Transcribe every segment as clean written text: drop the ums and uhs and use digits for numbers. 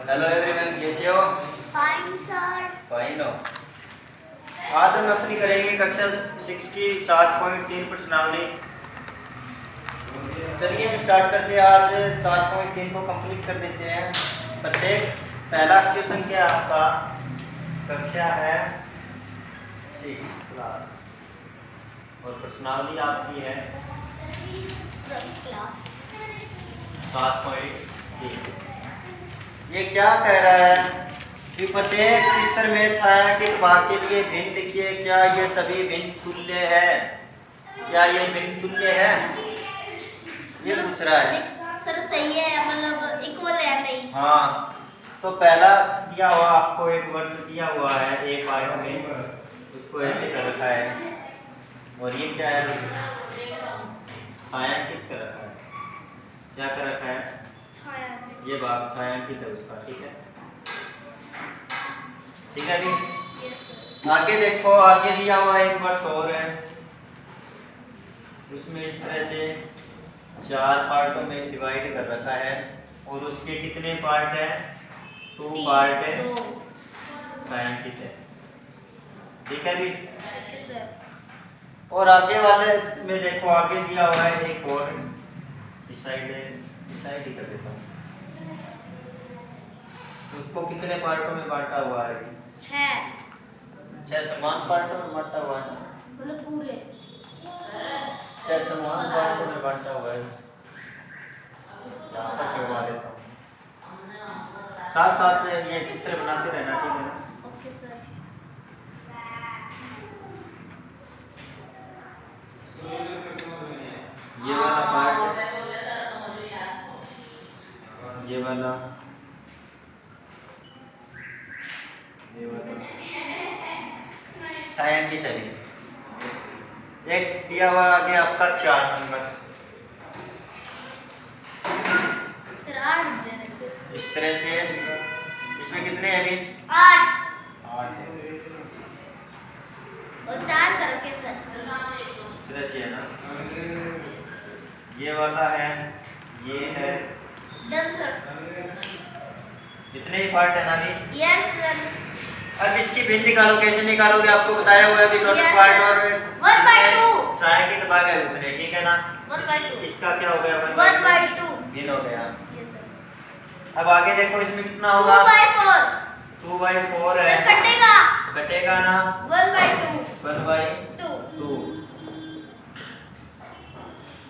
Hello everyone, कैसे हो? Fine sir. Fine हो। आज हम अपनी करेंगे कक्षा 6 की 7.3 प्रश्नावली। चलिए हम स्टार्ट करते हैं। आज 7.3 को कंप्लीट कर देते हैं। प्रत्येक पहला क्वेश्चन क्या आपका कक्षा है 6 क्लास और प्रश्नावली आपकी है 7.3। ये क्या कह रहा है कि प्रत्येक चित्र में छायांकित भाग के लिए भिन्न लिखिए। क्या ये सभी भिन्न तुल्य है? क्या ये भिन्न तुल्य है? ये पूछ रहा है। सर सही है, मतलब इक्वल है नहीं? हाँ, तो पहला दिया हुआ आपको एक वर्ग दिया हुआ है ए पार्ट में, उसको ऐसे कर रखा है और ये क्या है छायांकित कर रखा है। क्या कर रखा है? ये भाग छायांकित है उसका। ठीक है, ठीक है जी। आगे देखो, आगे दिया हुआ एक वर्ग और है, उसमें इस तरह से 4 पार्टों में डिवाइड कर रखा है और उसके कितने पार्ट है? 2 पार्ट है, छायांकित है। ठीक है भी। और आगे वाले में देखो, आगे दिया हुआ है एक और, इस साइड ही कर देता हूँ। उसको कितने पार्टों में बांटा हुआ है? 6 समान पार्टों में बांटा हुआ है, मतलब पूरे 6 समान पार्टों में बांटा हुआ है। यहाँ तक करवा देता हूँ, साथ साथ ये चित्र बनाते रहना। ठीक है ना? Okay sir. ये वाला पार्ट, ये वाला छायांकित है। एक दिया हुआ आगे आपका 4 नंबर, सर 8 दे रहे। इस तरह से। इसमें कितने हैं अभी? 8 8 है। और 4 करके सर इस तरह से है ना। ये वाला है, ये है। Done sir. इतने ही पार्ट है ना अभी? Yes sir. अब इसकी भिन्न निकालो। कैसे निकालोगे? आपको बताया हुआ है अभी टोटल पार्ट और 1/2 छायांकित भाग है उतने। ठीक है ना? 1/2 इसका क्या हो गया? 1/2 भिन्न हो गया। Yes sir. अब आगे देखो, इसमें कितना होगा? 2/4 2/4 है। सर कटेगा। कटेगा ना? 1/2 1/2।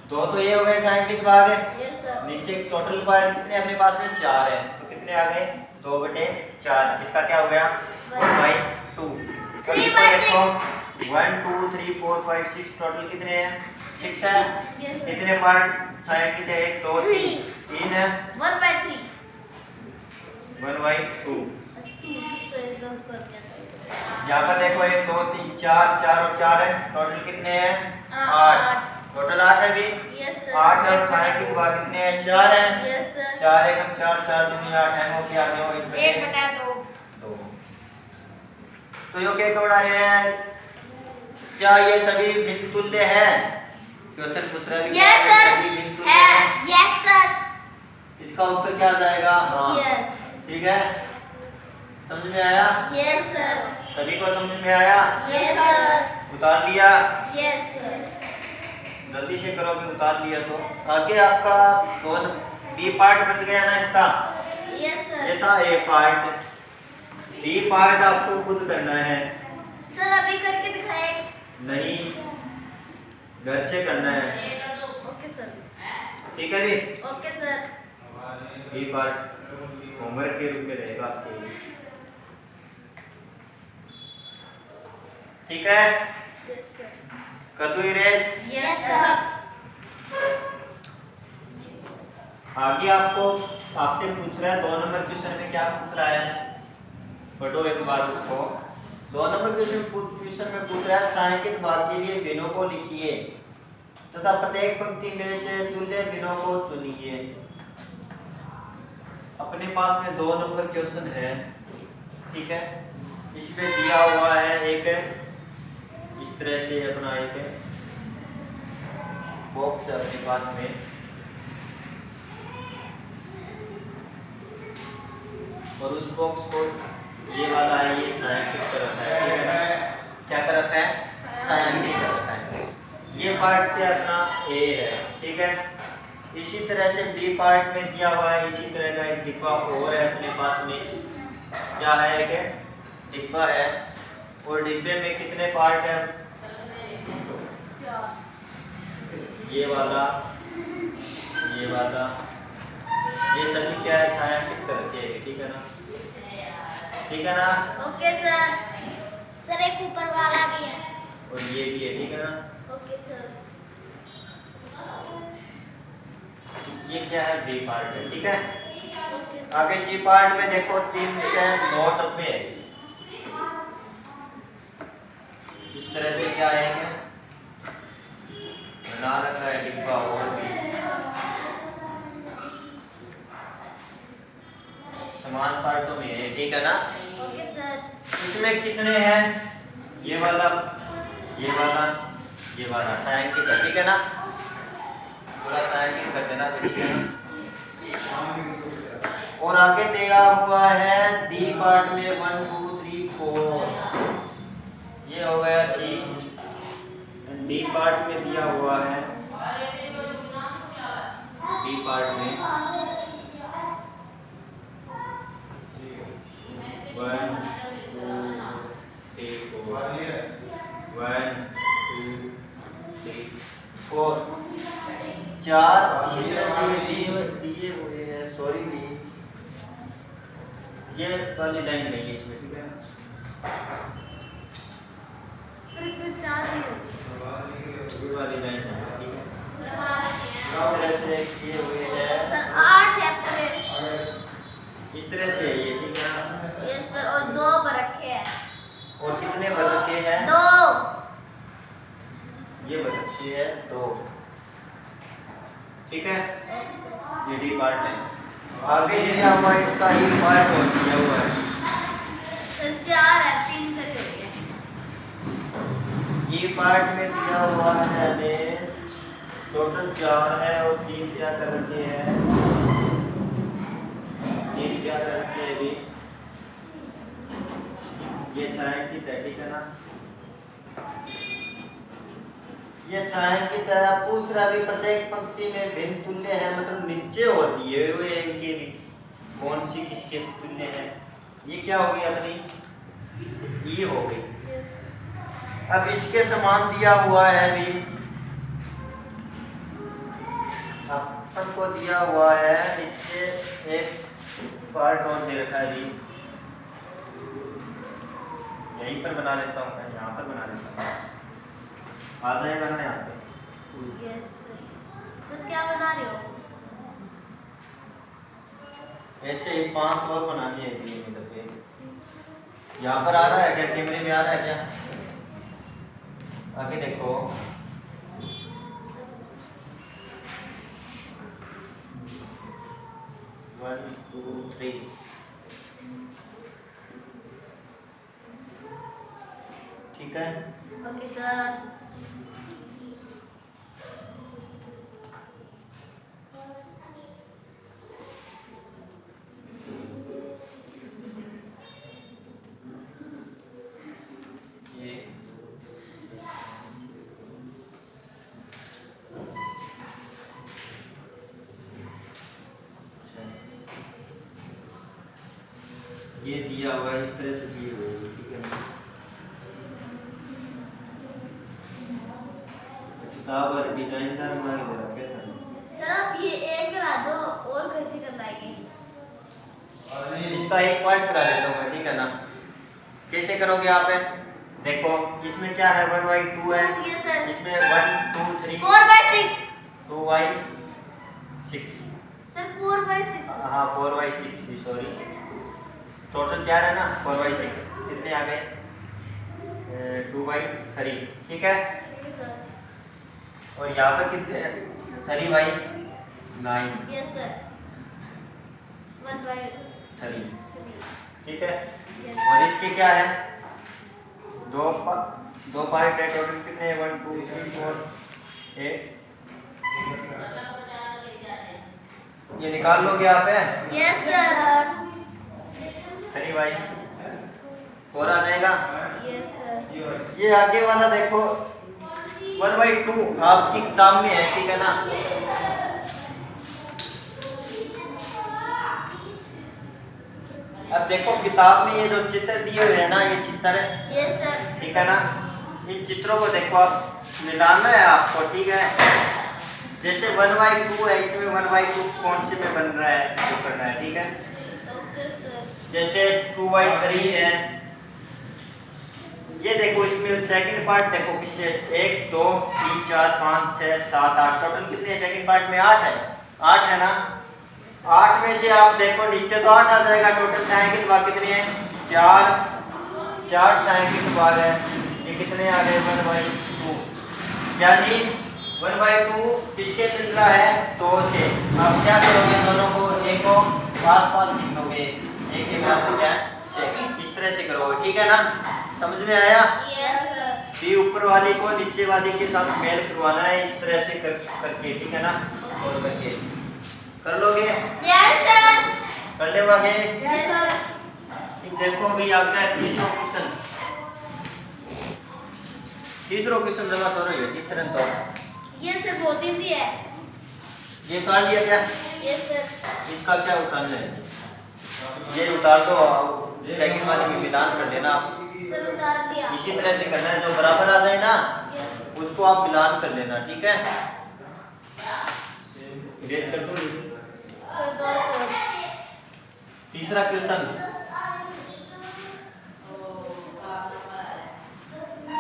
दो तो ये हो गए छायांकित भाग है। Yes sir. नीचे टोटल पार्ट कितने अपने पास में? 4 है। तो कितने आ गए? 2/4। इसका क्या हो गया? 1/2। 3/6 1 2 3 4 5 6 टोटल कितने हैं? 6 है। 6 यस सर। कितने पार्ट छायांकित है? 1 2 3 है। 1/3 1/2। 2 से गलत कर दिया सर। यहाँ पर देखो 1 2 3 4 4 और 4 है। टोटल कितने हैं? 8। टोटल 8 है भी। Yes sir. 8 है। और छायांकित भाग कितने हैं? 4 है। Yes sir. 4 एकम 4 4 दूनी 8 है। वो क्या आ गया? 1/2 2। तो यो क्या बना रहे हैं? क्या ये सभी भिन्न तुल्य है? क्वेश्चन पूछ रहा है। यस सर सभी भिन्न तुल्य है। हैं? Yes sir. इसका उत्तर क्या आ जाएगा? हाँ। यस। ठीक है, समझ में आया? Yes sir. सभी को समझ में आया? Yes sir. उतार लिया? Yes sir. जल्दी से करोगे, उतार लिया तो। आगे आपका कौन बी पार्ट बच गया ना इसका? Yes sir. ये था ए पार्ट। बी पार्ट आपको खुद करना है। सर अभी करके दिखाए? नहीं, घर से करना है। Okay sir. ठीक है भी। Okay sir. B part homework के रूप में रहेगा आपके लिए। ठीक है, यस सर। कर दो इरेज। Yes sir. आगे आपको आपसे पूछ रहा है 2 नंबर क्वेश्चन में क्या पूछ रहा है? पढ़ो एक बार उसको। 2 नंबर क्वेश्चन में पूछ रहा है छायांकित भाग के लिए भिन्नों को लिखिए तथा प्रत्येक पंक्ति में से तुल्य भिन्नों को चुनिए। अपने पास में 2 नंबर क्वेश्चन है। ठीक है, इसमें दिया हुआ है एक इस तरह से अपना एक बॉक्स है अपने पास में। और उस बॉक्स को ये वाला है, ये छायांकित कर रखा है, ठीक है ना? क्या कर रखा है? छायांकित कर रखा है। ये पार्ट क्या अपना ए है, ठीक है। इसी तरह से बी पार्ट में दिया हुआ है, इसी तरह का एक डिब्बा और है अपने पास में। क्या है? एक डिब्बा है और डिब्बे में कितने पार्ट है? ये वाला, ये वाला, ये सभी क्या है? छायांकित कर रखे हैं, ठीक है ना? ठीक है ना? Okay sir. सर एक ऊपर वाला भी है। और ये भी है, ठीक है ना? Okay sir. ये क्या है? बी पार्ट है, ठीक है। Okay sir. आगे सी पार्ट में देखो 3 से 9 डब्बे हैं। इस तरह से क्या है कि बना रखा है डिब्बा और भी समान पार्टों में है, ठीक है ना? Okay sir. इसमें कितने हैं? ये वाला, ये वाला, ये वाला छायांकित है, ठीक है ना? पूरा छायांकित कर देना, ठीक है ना? और आगे दिया हुआ है डी पार्ट में 1 2 3 4, ये हो गया सी। डी पार्ट में दिया हुआ है, डी पार्ट में 1 2 3 4, 1 2 3 4, 4। इसी तरह से दिए हुए हैं, सॉरी भी ये वाली लाइन नहीं है इसमें, ठीक है ना? सर इसमें 4 ही होगी। ये वाली लाइन है, ठीक है? इस तरह से किए हुए हैं, सर 8 है पूरे। इस तरह से ये, ठीक है ना? ये सर और 2 पर रखे हैं। और कितने बन रखे हैं? 2। ये बन रखी है 2, ठीक है? ये डी पार्ट है। आगे दिया हुआ है इसका ई पार्ट और दिया हुआ है। सर 4 है, 3 करे हुए हैं। ई पार्ट में दिया हुआ है हमें टोटल 4 है और 3 क्या कर रखे हैं? 3 क्या कर रखे हैं अभी? ये छायांकित है, ठीक है ना? ये छायांकित है। पूछ रहा भी प्रत्येक पंक्ति में भिन्न तुल्य है, मतलब नीचे और दिए हुए हैं इनके भी, कौन सी किसके तुल्य है? ये क्या हो गई अपनी? ये हो गई। अब इसके समान दिया हुआ है भी, अपन को दिया हुआ है नीचे एक पार्ट और दे रखा है भी, यहीं पर बना लेता हूँ मैं, यहाँ पर बना लेता हूँ, आ जाएगा ना यहाँ पे? Yes sir. सर क्या बना रहे हो? ऐसे ही 5 और बनानी है ये डब्बे। यहाँ पर आ रहा है क्या? कैमरे में आ रहा है क्या? आगे देखो, वन टू थ्री, ठीक है? Okay sir. ये ये दिया हुआ है, इस तरह से दिए हुए हैं, ठीक है ना? किताब और डिजाइनदार मांगे दे रखे थे। सर आप ये एक करा दो और कैसे करवाएंगे? इसका एक पार्ट करा देता हूँ मैं, ठीक है ना? कैसे करोगे आप? देखो इसमें क्या है, 1/2 है, यस सर। इसमें 1 2 3 4/6। 2/6, सर 4/6। हाँ 4/6 भी, सॉरी, टोटल 4 है ना? 4/6 कितने आ गए? 2/3, ठीक है? Yes sir. और यहाँ पर कितने? 3/9, यस सर। 1/3। ठीक है? और इसके क्या है? दो पार्ट है, टोटल कितने? 1 2 3 4 8। ये निकाल लोगे आप? Yes sir. 3 बाई 4 आ जाएगा। Yes sir. ये आगे वाला देखो 1/2 आपकी किताब में है, ठीक है ना। अब देखो किताब में ये जो चित्र दिए हुए हैं ना, ये चित्र है, यस सर। ठीक है ना। इन चित्रों को देखो आप मिलाना है आपको, ठीक है। जैसे 1/2 है, इसमें 1/2 कौन से में बन रहा है जो करना है, ठीक है। Okay sir. जैसे 2/3 है, ये देखो इसमें सेकंड पार्ट देखो किससे 1 2 3 4 5 6 7 8 टोटल कितने हैं सेकंड पार्ट में 8 है। 8 है ना। 8 में से आप देखो नीचे तो 8 आ जाएगा, टोटल छाएंगे तो बाकी कितने हैं 4 4 छाएंगे तो बाहर है ये कितने आ गए 1/2, यानी 1/2 किससे मिल रहा है 2 से। आप क्या करोगे दोनों को एक को आस-पास लिख दोगे, एक के बाद क्या से, इस तरह से करोगे, ठीक है ना। समझ में आया। Yes sir. बी ऊपर वाली को नीचे वाली के साथ मेल करवाना है इस तरह से करके, ठीक है ना। और करके कर लोगे। Yes sir. कर लेवागे। Yes sir. देखो अभी आपका तीसरा क्वेश्चन, तीसरा क्वेश्चन जमा हो रही है तीसरा तो ये सर बहुत इजी है। ये उतार लिया क्या, यस सर। इसका क्या उतारना है, ये उतार दो, सेकंड वाले में मिलान कर लेना आप। सर उतार दिया। इसी तरह से करना है, जो बराबर आ जाए ना उसको आप मिलान कर लेना, ठीक है। रेड कर दो। कर दो सर। तीसरा क्वेश्चन,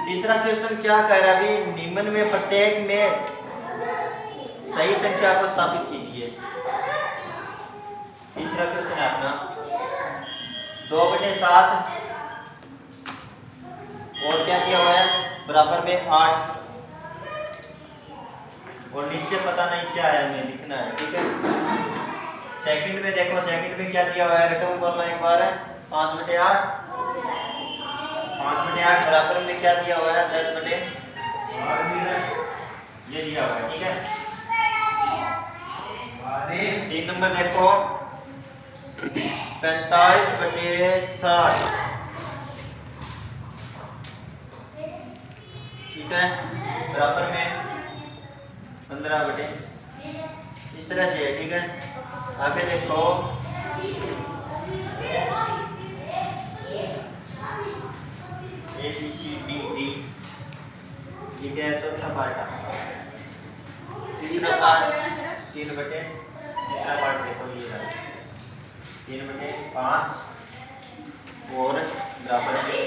तीसरा क्वेश्चन क्या कह रहा है अभी, निम्न में प्रत्येक में सही संख्या को स्थापित कीजिए। तीसरा क्वेश्चन है अपना 2/7 और क्या दिया हुआ है बराबर में 8 और नीचे पता नहीं क्या है हमें लिखना है, ठीक है। सेकंड में देखो, सेकंड में क्या दिया हुआ है, रकम बोलना एक बार है 5/8, 5/8 बराबर में क्या दिया हुआ है 10/8 ये दिया हुआ है, ठीक है। 3 नंबर देखो 45/60, ठीक है, बराबर में 15/, इस तरह से है, ठीक है। आगे देखो ABCDD, ठीक है। चौथा पार्ट, तीसरा पार्ट 3/, तीसरा पार्ट देखो ये रहा 3/5 और बराबर में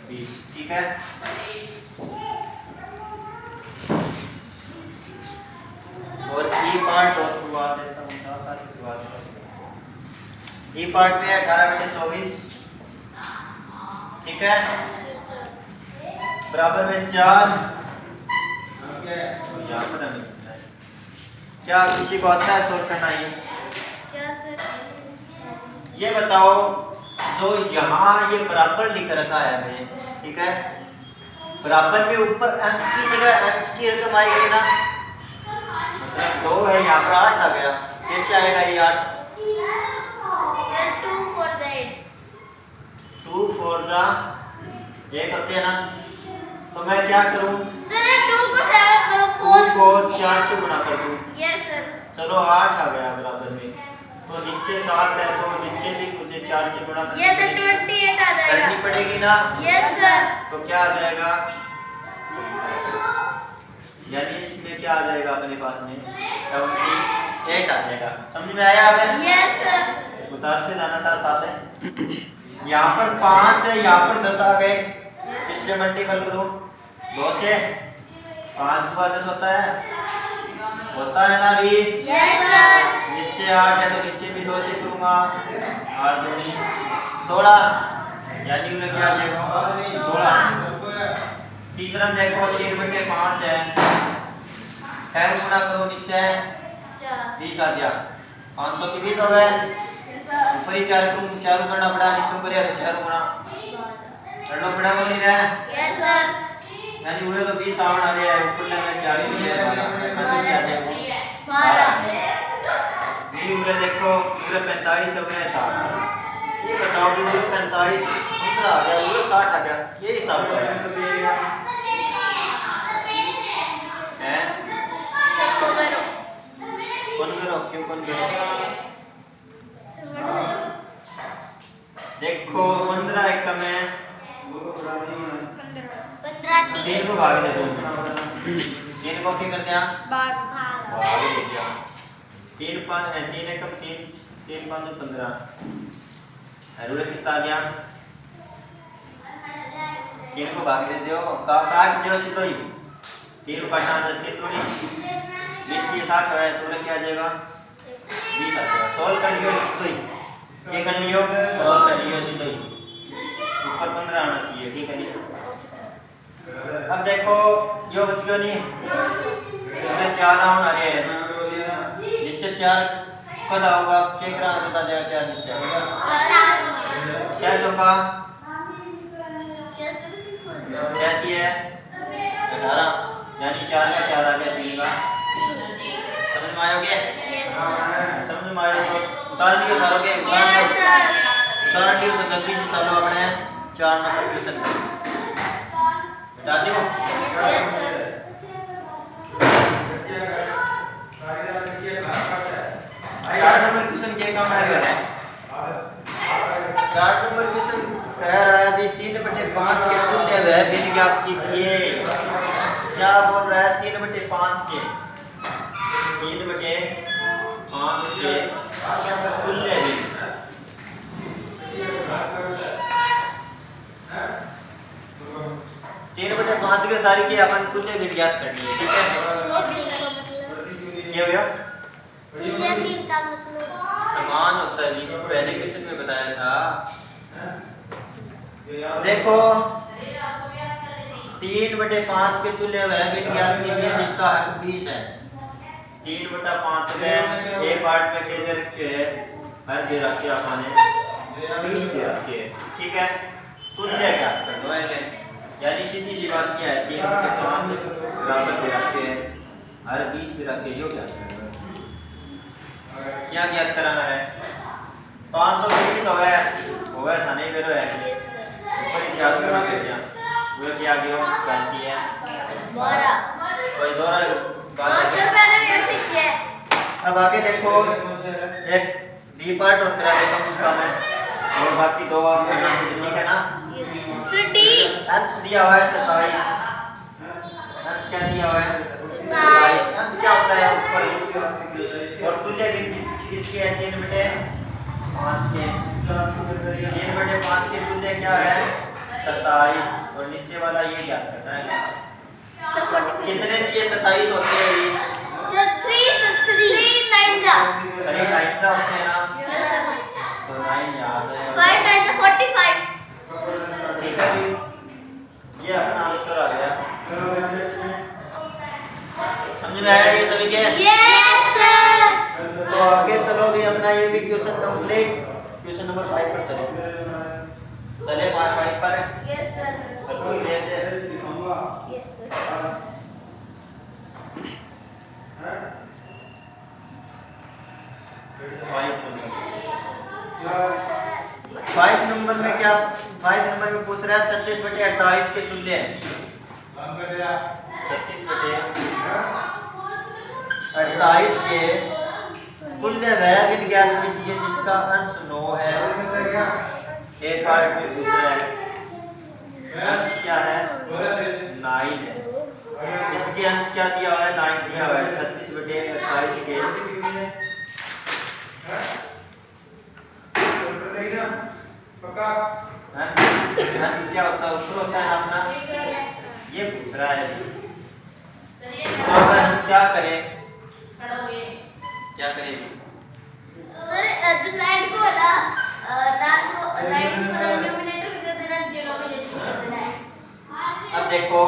20, ठीक है। और ई पार्ट और करवा देता हूँ, साथ करवा देता हूँ। ई पार्ट में 18/24, ठीक है, बराबर में 4 और यहाँ पर हमें क्या किसी को आता है सोल्व करना ये? क्या सर? ये बताओ जो यहाँ ये बराबर लिख रखा है हमें, ठीक है, बराबर में ऊपर अंश की जगह अंश की रकम आएगी ना, मतलब 2 है यहाँ पर 8 आ गया, कैसे आएगा ये 8? Sir 2 for the 8। 2 for the 8 होते हैं ना, तो मैं क्या करूँ सर 2 को 7 मतलब 2 4 को 4 से गुणा कर दूँ। Yes sir. चलो 8 आ गया बराबर में, तो नीचे 7 है तो नीचे भी मुझे 4 से गुणा करनी यस सर 28 आ जाएगा। करनी पड़ेगी ना। Yes sir. तो क्या आ जाएगा, यानी इसमें क्या आ जाएगा अपने पास में 78 आ जाएगा। समझ में आया आपने? Yes sir. उतारते जाना था साथ है। यहाँ पर 5 है, यहाँ पर 10 आ गए, इससे मल्टीपल करो 2 से, 5 2 10 होता है ना अभी। Yes sir. नीचे 8 है तो नीचे भी 2 से करूँगा, 8 दूनी 16, यानी उन्हें क्या देगा 16। तीसरा देखो 3/5 है, 10 गुना करो नीचे 20 आ गया, 500 की 20 हो गए, ऊपर ही 4 करूँ, 4 करना पड़ा, नीचे ऊपर है तो 4 गुना करना पड़ा वो नहीं रहा। Yes sir. यानी उन्हें तो 20 आवन आ गया है, ऊपर लेना 4 ही है, 12 12। ये पूरे देखो पूरे 45 हो गए 60। ये बताओ कि पूरे 45 15 आ गया पूरे 60 आ गया, ये हिसाब है हैं? कौन करो क्यों कौन करो? देखो 15 एक कम है 15 3 को भाग दे दो 3 को क्या कर दिया भाग दे दिया 3 5 3 एक कम 3 3 5 15 रूल कितना आ गया 3 को भाग दे दो काट दो सीधो ही 3 को काटना है 3 थोड़ी 20 की 60 है तो क्या आ जाएगा 20 आ जाएगा। सॉल्व कर लियो सीधो ही ये कर लियो सॉल्व कर लियो सीधो ही ऊपर 15 आना चाहिए ठीक है जी। अब देखो यो बच गयो नहीं इसमें 4 राउंड आ रहे हैं नीचे 4 कद होगा क्या ग्राम बता जाएगा 4 नीचे 6 चौका 6 की है 18 यानी 4 का 4 आ गया 3 का समझ में आयोगे समझ में आयो तो उतार दियो सारों के उतार दियो तो जल्दी से चलो अपने 4 नंबर क्वेश्चन बता दियो 4 नंबर क्वेश्चन क्या काम आएगा 4 नंबर क्वेश्चन कह रहा है अभी 3/5 के तुल्य वह भिन्न ज्ञात कीजिए। क्या बोल रहा है 3/5 के 3/5 के तुल्य भिन्न 3/5 के सारी की अपन तुल्य भिन्न ज्ञात करनी है ठीक है। क्या भैया समान होता है जी पहले क्वेश्चन में बताया था। देखो 3/5 के तुल्य वह भिन्न ज्ञात कीजिए जिसका हक 20 है। 3/5 में ए पार्ट में के दे रखे हर दे रखे आपने 20 दे रखे ठीक है। तुल्य ज्ञात कर दो है यानी सीधी सी बात क्या है 3/5 बराबर दे रखे हर 20 दे रखे यो ज्ञात कर दो। क्या ज्ञात कराना है 520 हो गया था नहीं मेरे ऊपर ही 4 करना कर दिया वो क्या गया 35 है कोई दोरा बात है। अब आगे देखो एक डी पार्ट और करा देता हूं उसका मैं और बाकी दो आप करना ठीक है ना। अंश दिया हुआ है 27 अंश क्या दिया हुआ है 27 अंश क्या होता है ऊपर और तुल्य भिन्न किसके है 3/5 के 3/5 के तुल्य क्या है 27 और नीचे वाला ये क्या करना है कितने दिए 27 होते हैं ये 3 9 का होते हैं ना तो 9 याद है 5 9 45 ठीक है ये अपना आंसर आ गया समझ में आया ये सभी के यस सर। तो आगे चलो भी अपना ये भी क्वेश्चन कंप्लीट क्वेश्चन नंबर 5 पर चलो चले 5 पर यस सर चलो ले ले यस सर 5 नंबर में क्या 5 नंबर में पूछ रहा है 36/28 के तुल्य 36/28 के तुल्य वह भिन्न ज्ञात कीजिए जिसका अंश 9 है। ए पार्ट में पूछ रहा है अंश क्या है 9 है इसके अंश क्या दिया हुआ है 9 दिया हुआ है 36/28 के अंश क्या होता है ऊपर होता है अपना ये पूछ रहा है तो अगर हम क्या करें क्या करेंगे सर जो लाइन को ना लाइन को न्यूमरेटर को दे देना डिनोमिनेटर को दे देना है। अब देखो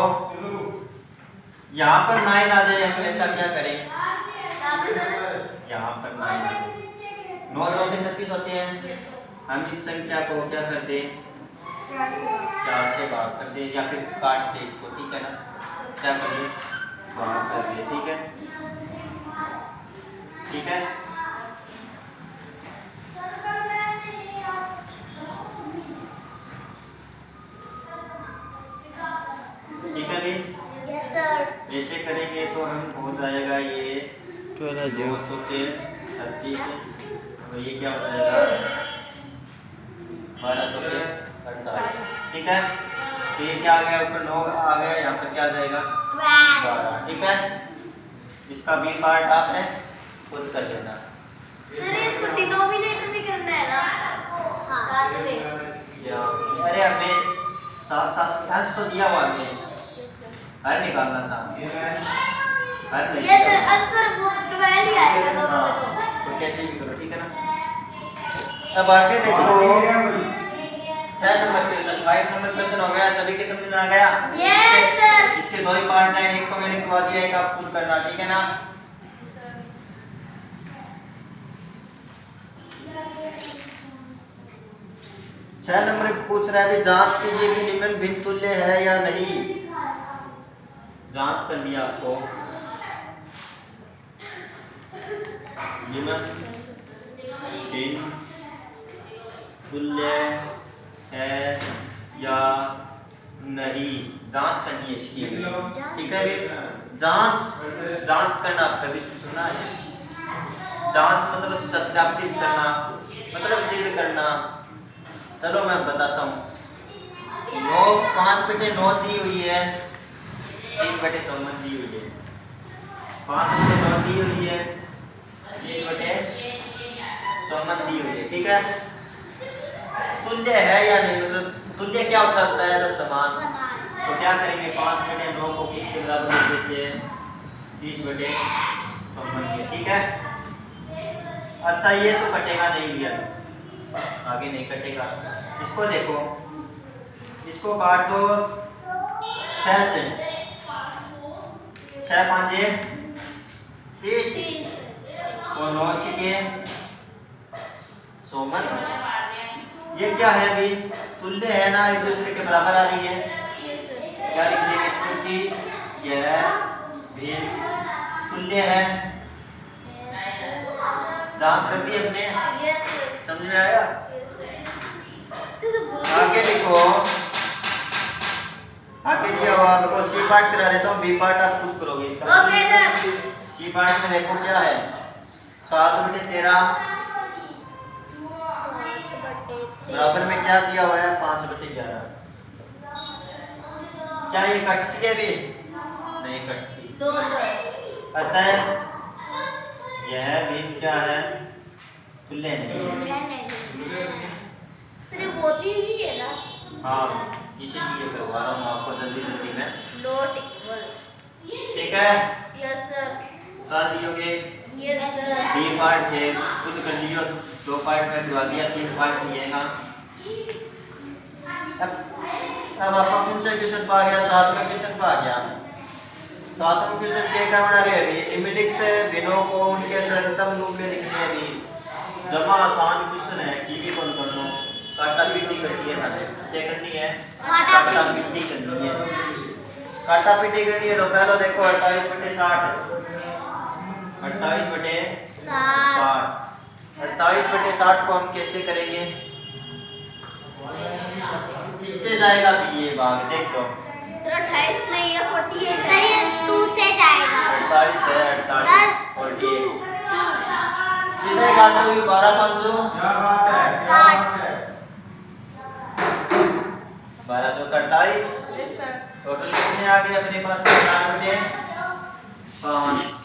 यहाँ पर 9 आ जाए हम ऐसा क्या करें यहाँ पर 9 चौके 36 होते हैं हम इस संख्या को क्या कर दें 4 से भाग कर दे या फिर काट दे इसको ठीक है ना क्या कर दे भाग कर दे ठीक है ऐसे करेंगे तो हम हो जाएगा ये 12 2 3 38 और ये क्या हो जाएगा 12 2 48। ठीक है, तो ये क्या आ गया ऊपर 9 आ गया, यहाँ पर क्या आ जाएगा 12। ठीक है, इसका बी पार्ट आपने खुद कर लेना। सर इसको डिनोमिनेटर भी करना है ना? हाँ साथ में। अरे हमें साथ साथ अंश तो दिया हुआ हमने, हर निकालना था, हर नहीं ये सर आंसर वो 12 ही आएगा दोनों में तो। तो कैसे भी करो, ठीक है ना। अब आगे देखो 6 नंबर क्वेश्चन, 5 नंबर क्वेश्चन हो गया, सभी के समझ में आ गया? Yes sir. इसके दो ही पार्ट हैं, एक तो मैंने करवा दिया, एक आप खुद करना, ठीक है ना। छह नंबर पूछ रहा है, जांच कीजिए कि निम्न भिन्न तुल्य है या नहीं। जांच करनी है आपको, निम्न भिन्न तुल्य है या नहीं, जांच करनी है इसकी। ठीक है, जांच करना आपका भी सुना है। जांच मतलब सत्यापित करना, मतलब सिद्ध करना। चलो मैं बताता हूँ। 5/9 दी हुई है, 30/54 दी हुई है, 5/9 दी हुई है, 30/54 दी हुई है। ठीक है, तुल्य है या नहीं, मतलब तुल्य क्या होता है तो समान। तो क्या करेंगे 5/9 को किसके बराबर लिख देते हैं 30/54 के। ठीक है, अच्छा ये तो कटेगा नहीं भैया, आगे नहीं कटेगा। इसको देखो, इसको काट दो 6 से, 6 5 30 और 9 6 54। ये क्या है अभी, तुल्य है ना, एक दूसरे के बराबर आ रही है। क्या लिख देंगे, चूंकि यह भिन्न तुल्य है। जांच कर दी हमने, समझ में आया। आगे लिखो, आगे दिया हुआ आपको सी पार्ट करा देता हूँ, बी पार्ट आप खुद करोगे इसका। Okay sir. सी पार्ट में देखो क्या है, 7/13 बराबर में क्या दिया हुआ है 5/11। क्या ये कटती है भी, नहीं कटती। अतः यह भिन्न क्या है, तुल्य नहीं है। सर ये बहुत इजी है ना। हाँ, इसीलिए करवा रहा हूँ आपको जल्दी जल्दी में। Not equal. ठीक है, यस सर। कर दियोगे। Yes sir. बी पार्ट है, खुद कर लियो, 2 पार्ट में करवा दिया, 3 पार्ट दिएगा। अब आपका कौन सा क्वेश्चन पा गया, 7वां क्वेश्चन पा गया। 7वां क्वेश्चन क्या बना रहे अभी, निम्नलिखित भिन्नों को उनके सरलतम रूप में लिखने अभी। जमा आसान क्वेश्चन है, की भी कौन कर लो, काटा पीटी करनी है ना, क्या करनी है, काटा पीटी करनी है। काटा पीटी करनी है तो पहले देखो 28/60, 28/60, 28/60 को हम कैसे करेंगे, इससे जाएगा भी ये भाग, देख लो। सर 28 नहीं है 48 सर, ये 2 से जाएगा। 48 है, 48 सर 48 सीधे काटो, 12 5 2 60 12 2 48। Yes sir. टोटल कितने आ गए अपने पास, 4/5।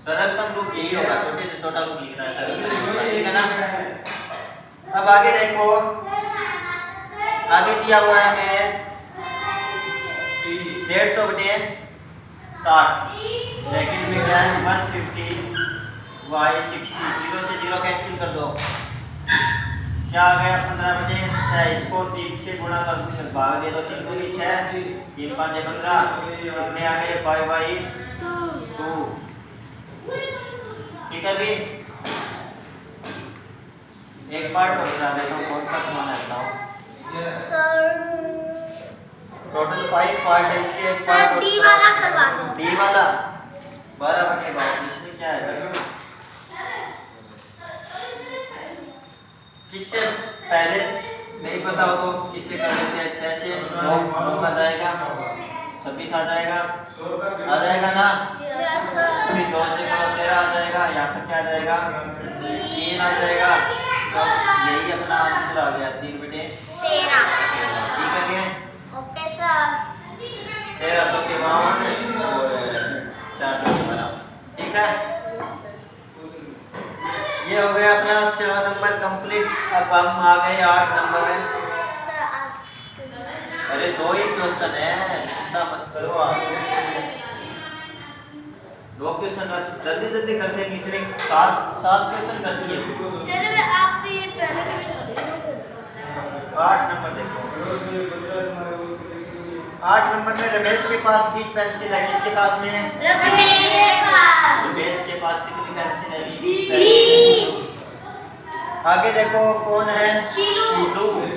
सरलतम रूप यही होगा, छोटे से छोटा रूप लिखना है सरलतम, ठीक है ना। अब आगे देखो, आगे दिया हुआ है हमें 150/60, सेकंड में क्या है 150 y 60, 0 से 0 कैंसिल कर दो, क्या आ गया 15/6। इसको 3 से गुणा कर भाग दे दो, 3 दूनी 6, 3 5 15, कितने आ गए 5/2। ठीक है भी, एक पार्ट और बता देता हूँ, कौन सा बनाना है बताओ। सर टोटल 5 पार्ट है इसके, एक सर पार्ट डी वाला करवा दो। डी वाला 12/12, इसमें क्या है, किससे पहले नहीं पता हो तो किससे कर लेते हैं, 6 से 9 का जाएगा, 26 आ जाएगा ना। Yes sir. फिर 2 से करो 13 आ जाएगा। यहाँ पर क्या आ जाएगा? 3 आ जाएगा। तो यही अपना आंसर आ गया 3/13। 13। ठीक है क्या? Okay sir. 1352 और 412। ठीक है, ये हो गया अपना 7 नंबर कंप्लीट। अब हम आ गए 8 नंबर में। अरे 2 ही क्वेश्चन है, चिंता मत करो आप। 2 क्वेश्चन जल्दी जल्दी करते हैं। कितने? 7 क्वेश्चन करती है। सर मैं आपसे ये पहले 8 नंबर देखो। 8 नंबर में रमेश के पास 20 पेंसिल है। किसके पास में? रमेश के पास रमेश के पास कितनी पेंसिल है? 20। आगे देखो कौन है? शीलू।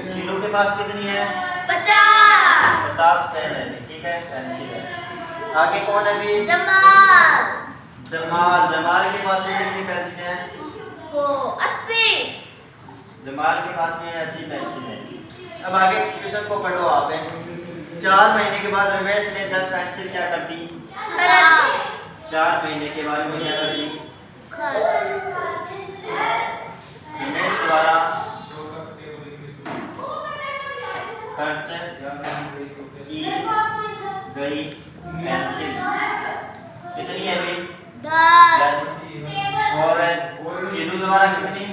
शीलू के पास कितनी है? 50। पेन है। ठीक है, पेंसिल है। आगे कौन है अभी? जमाल। जमाल के पास में कितनी पेंसिल है? वो 80। जमाल के पास में 80 पेंसिल है। अब आगे क्वेश्चन को पढ़ो आप। 4 महीने के बाद रमेश ने 10 पेंसिल क्या कर दी? 4 महीने के बाद में क्या कर दी? रमेश द्वारा खर्च की गई पेंसिल कितनी है अभी? 10। और शीलू द्वारा कितनी?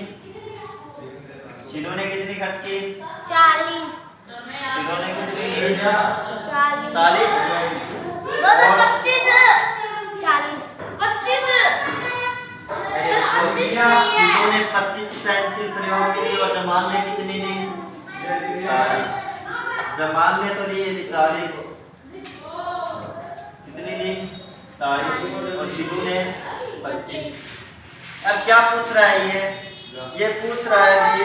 शीलू ने कितनी खर्च की? 40। शीलू ने कितनी की? 40। 40। 25। 40। 25। शीलू ने 25 पेंसिल प्रयोग की और जमाल ने कितनी ली? 40। जमाल ने तो लिए 40। कितनी ली? 40। और शीलू ने 25। अब क्या पूछ रहा है? ये पूछ रहा है अभी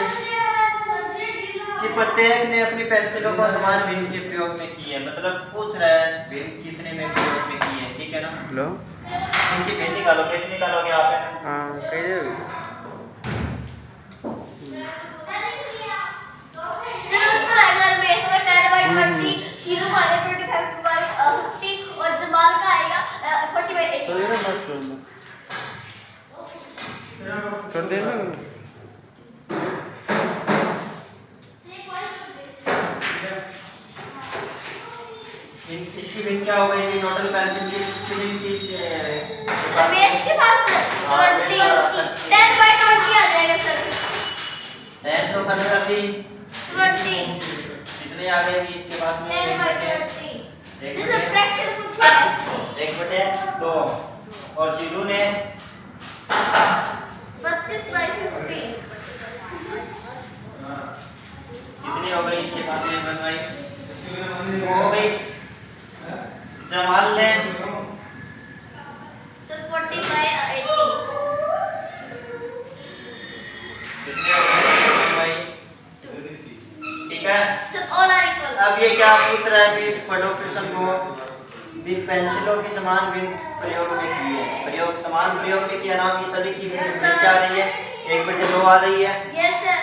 कि प्रत्येक ने अपनी पेंसिलों को समान भिन्न के प्रयोग में की है। मतलब पूछ रहा है भिन्न कितने में प्रयोग में की है। ठीक है ना? हेलो, इनकी भिन्न निकालो। कैसे निकालोगे आप? हाँ कही दे। शीलू का आएगा 25/50 और जमाल का आएगा 40/80। तो ये ना बात कर लो, कर देना। इसकी भिन्न क्या हो गई? टोटल पेंसिल की स्पेलिंग की रमेश के पास 10/20 आ जाएगा सर। 10 तो खर्च कर दी। 20। कितने आ गए इसके पास में? 10/20। जैसे फ्रैक्शन पूछा है इसमें 1/2। और शीलू ने 25/50। कितनी हो गई इसके पास में? बनवाई हो गई। जमाल ने सर 40/80। कितने हो गए? बनवाई। ठीक है, सर ऑल आर इक्वल। अब ये क्या पूछ रहा है? भी पढ़ो क्वेश्चन को। भी पेंसिलों की समान भिन्न प्रयोग में की है। प्रयोग समान प्रयोग में किया नाम। ये सभी की भिन्न क्या आ रही है? 1/2 आ रही है। Yes sir.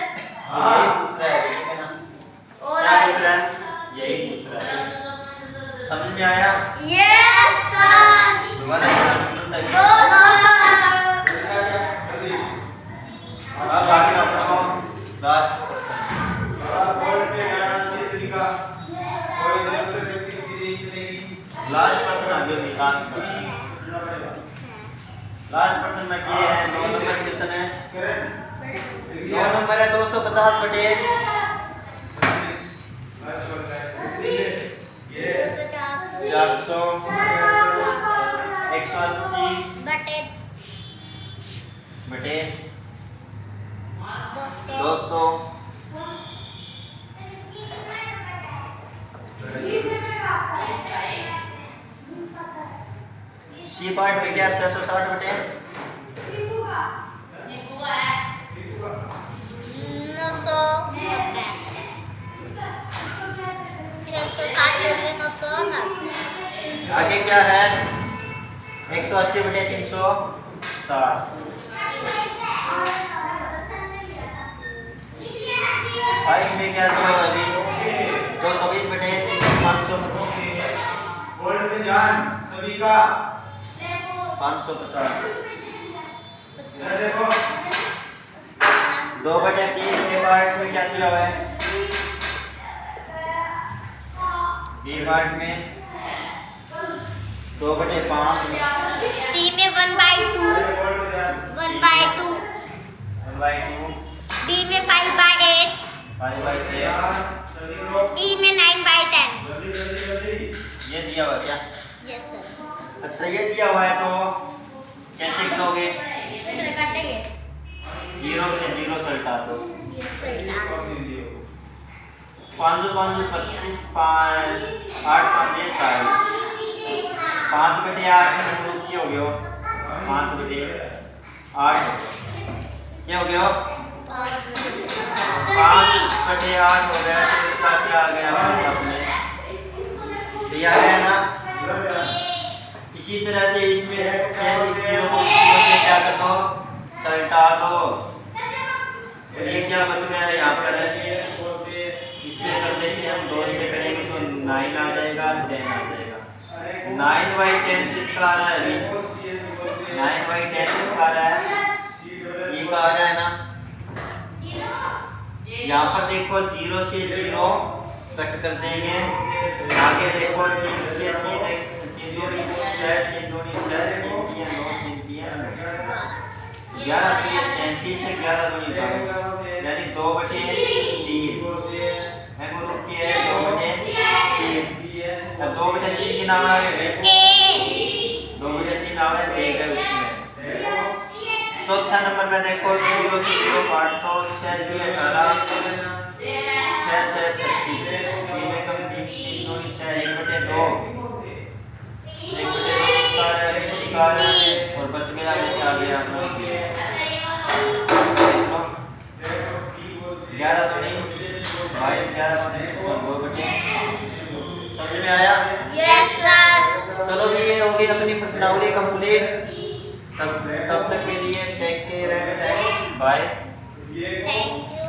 यही पूछ रहा है। ठीक है ना? ऑल क्या आर पूछ रहा है? यही पूछ रहा है। समझ में आया? Yes sir. दोबारा बताइए। No sir. अब आगे अपना लास्ट पर्सन आगे होगी। लास्ट पर्सन में किए हैं। 9 नंबर क्वेश्चन है। 9 नंबर है 250/1। 400 180/200 सी पार्ट में क्या? 660/900 आगे क्या है? 180/360। फाइव में क्या? तो अभी 220/500 का 550। 2/3 के पार्ट में क्या दिया हुआ है? बी पार्ट में 2/5, सी में 1/2, 1/2, 1/2, डी में 5/8, 5/8, ई में 9/10। ये दिया हुआ है क्या? Yes sir. अच्छा ये दिया हुआ है तो कैसे करोगे? काटेंगे। 0 से 0 से हटा दो। Yes sir. 5 5 25, 8 5 40, 5/8 में ग्रुप क्या हो गया? 5/8 क्या हो गया? 5/8 हो गया। तो इसका क्या आ गया अपने दिया गया ना। इसी तरह से इसमें इस 0 को 0 से क्या कर दो? सलटा दो। और ये क्या बच गया यहाँ पर? इससे कर देते हम 2 से करेंगे तो 9 आ जाएगा, 10 आ जाएगा। 9/10 किसका आ रहा है? 9/10 किसका आ रहा है? ये का आ रहा है ना। यहाँ पर देखो 0 से 0 कट कर देंगे। आगे देखो 3 से 3, 3 दूनी 6, 3 दूनी 6, 3 3 9, 3 3 11 3 33 से 11 दूनी 22, यानी 2/3 ग्रुप की है 2/3। 2/3 की नाम आ गए 2/3 नाम है एक है उसमें। चौथा नंबर में देखो 0 से 0 काट तो 6 2 18, 6 6 36, 3 एकम 3 3 2 6, 1/2 किसका है? ऋषि का है। और बच गया वो क्या आ गया अपना 11 दूनी 22, 11 और 2/3। समझ में आया? Yes sir. चलो भी ये होगी अपनी प्रश्नावली कंप्लीट। तब तक के लिए take care and thanks bye. Thank you.